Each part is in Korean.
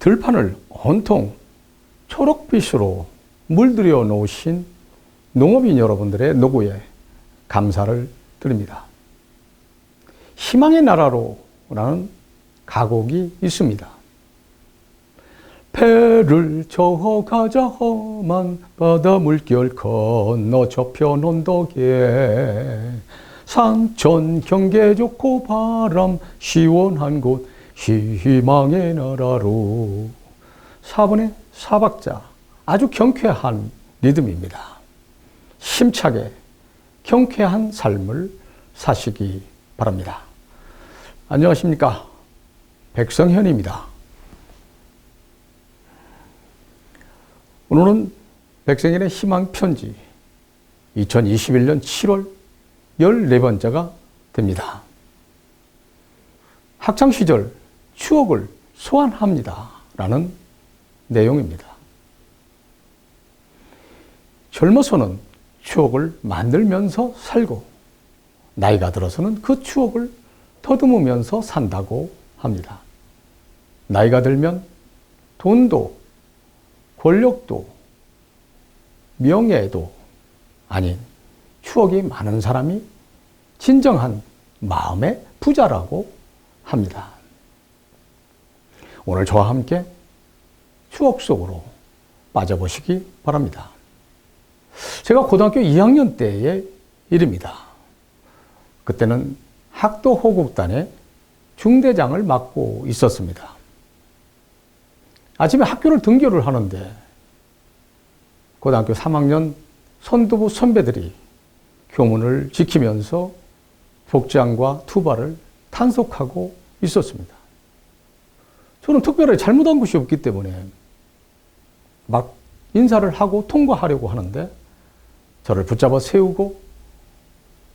들판을 온통 초록빛으로 물들여 놓으신 농업인 여러분들의 노고에 감사를 드립니다. 희망의 나라로라는 가곡이 있습니다. 배를 저어가자 험한 바다 물결 건너 저편 언덕에 산천 경계 좋고 바람 시원한 곳 희망의 나라로. 4번의 4박자 아주 경쾌한 리듬입니다. 힘차게 경쾌한 삶을 사시기 바랍니다. 안녕하십니까, 백성현입니다. 오늘은 백성현의 희망편지 2021년 7월 14번째가 됩니다. 학창시절 추억을 소환합니다 라는 내용입니다. 젊어서는 추억을 만들면서 살고 나이가 들어서는 그 추억을 더듬으면서 산다고 합니다. 나이가 들면 돈도 권력도 명예도 아닌 추억이 많은 사람이 진정한 마음의 부자라고 합니다. 오늘 저와 함께 추억 속으로 빠져보시기 바랍니다. 제가 고등학교 2학년 때의 일입니다. 그때는 학도 호국단의 중대장을 맡고 있었습니다. 아침에 학교를 등교를 하는데 고등학교 3학년 선두부 선배들이 교문을 지키면서 복장과 투바를 탄속하고 있었습니다. 저는 특별히 잘못한 것이 없기 때문에 막 인사를 하고 통과하려고 하는데 저를 붙잡아 세우고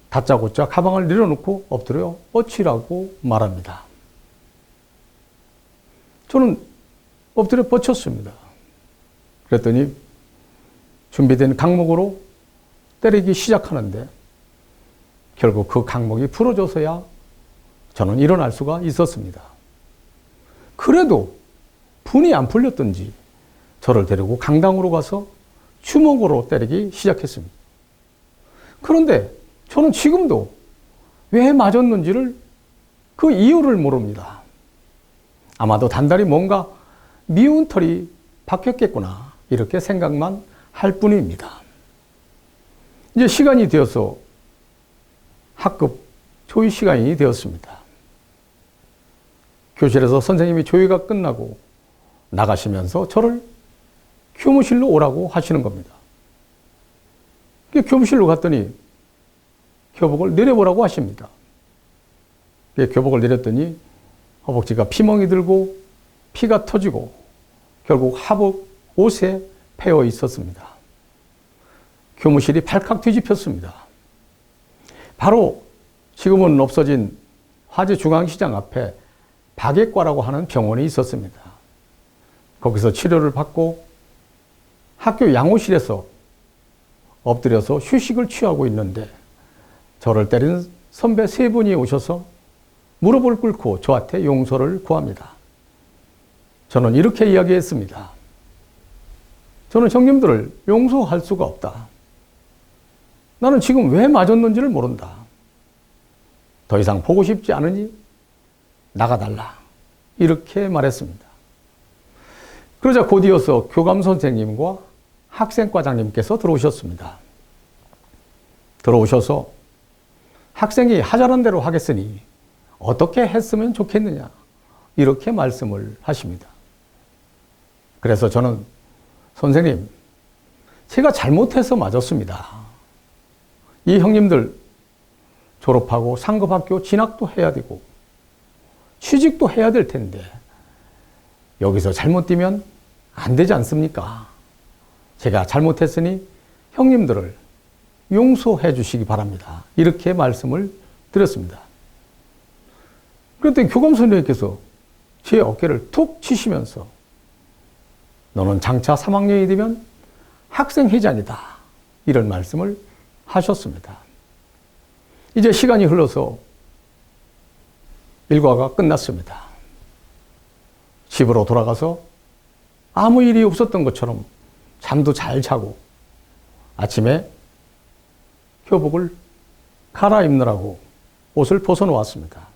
다짜고짜 가방을 내려놓고 엎드려 뻗치라고 말합니다. 저는 엎드려 뻗쳤습니다. 그랬더니 준비된 강목으로 때리기 시작하는데 결국 그 강목이 풀어져서야 저는 일어날 수가 있었습니다. 그래도 분이 안 풀렸던지 저를 데리고 강당으로 가서 주먹으로 때리기 시작했습니다. 그런데 저는 지금도 왜 맞았는지를 그 이유를 모릅니다. 아마도 단단히 뭔가 미운 털이 박혔겠구나 이렇게 생각만 할 뿐입니다. 이제 시간이 되어서 학급 조회 시간이 되었습니다. 교실에서 선생님이 조회가 끝나고 나가시면서 저를 교무실로 오라고 하시는 겁니다. 교무실로 갔더니 교복을 내려보라고 하십니다. 교복을 내렸더니 허벅지가 피멍이 들고 피가 터지고 결국 하복 옷에 패여 있었습니다. 교무실이 발칵 뒤집혔습니다. 바로 지금은 없어진 화재중앙시장 앞에 박예과라고 하는 병원이 있었습니다. 거기서 치료를 받고 학교 양호실에서 엎드려서 휴식을 취하고 있는데 저를 때린 선배 3분이 오셔서 무릎을 꿇고 저한테 용서를 구합니다. 저는 이렇게 이야기했습니다. 저는 형님들을 용서할 수가 없다. 나는 지금 왜 맞았는지를 모른다. 더 이상 보고 싶지 않으니 나가달라. 이렇게 말했습니다. 그러자 곧이어서 교감 선생님과 학생과장님께서 들어오셨습니다. 들어오셔서 학생이 하자는 대로 하겠으니 어떻게 했으면 좋겠느냐 이렇게 말씀을 하십니다. 그래서 저는 선생님, 제가 잘못해서 맞았습니다. 이 형님들 졸업하고 상급학교 진학도 해야 되고 취직도 해야 될 텐데 여기서 잘못 뛰면 안 되지 않습니까? 제가 잘못했으니 형님들을 용서해 주시기 바랍니다. 이렇게 말씀을 드렸습니다. 그랬더니 교감 선생님께서 제 어깨를 툭 치시면서 너는 장차 3학년이 되면 학생회장이다. 이런 말씀을 하셨습니다. 이제 시간이 흘러서 일과가 끝났습니다. 집으로 돌아가서 아무 일이 없었던 것처럼 잠도 잘 자고 아침에 교복을 갈아입느라고 옷을 벗어놓았습니다.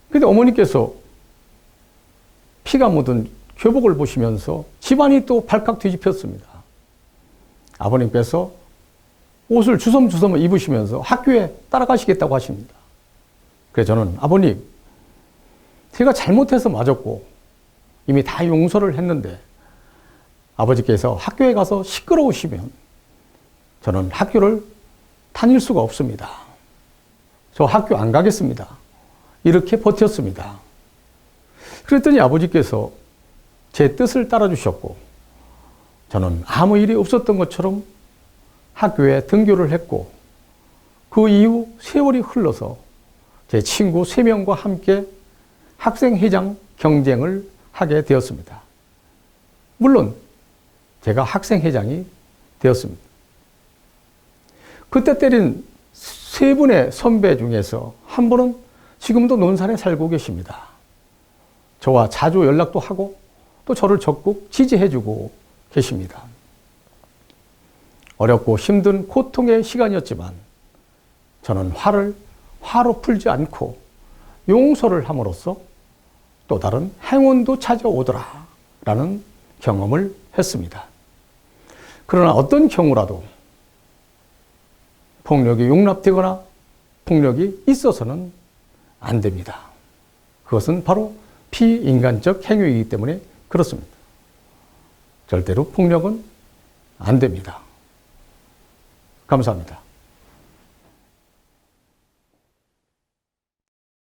근데 어머니께서 피가 묻은 교복을 보시면서 집안이 또 발칵 뒤집혔습니다. 아버님께서 옷을 주섬주섬 입으시면서 학교에 따라가시겠다고 하십니다. 그래서 저는 아버님, 제가 잘못해서 맞았고 이미 다 용서를 했는데 아버지께서 학교에 가서 시끄러우시면 저는 학교를 다닐 수가 없습니다. 저 학교 안 가겠습니다. 이렇게 버텼습니다. 그랬더니 아버지께서 제 뜻을 따라주셨고 저는 아무 일이 없었던 것처럼 학교에 등교를 했고 그 이후 세월이 흘러서 제 친구 3명과 함께 학생회장 경쟁을 하게 되었습니다. 물론 제가 학생회장이 되었습니다. 그때 때린 3분의 선배 중에서 한 분은 지금도 논산에 살고 계십니다. 저와 자주 연락도 하고 또 저를 적극 지지해주고 계십니다. 어렵고 힘든 고통의 시간이었지만 저는 화로 풀지 않고 용서를 함으로써 또 다른 행운도 찾아오더라 라는 경험을 했습니다. 그러나 어떤 경우라도 폭력이 용납되거나 폭력이 있어서는 안 됩니다. 그것은 바로 비인간적 행위이기 때문에 그렇습니다. 절대로 폭력은 안 됩니다. 감사합니다.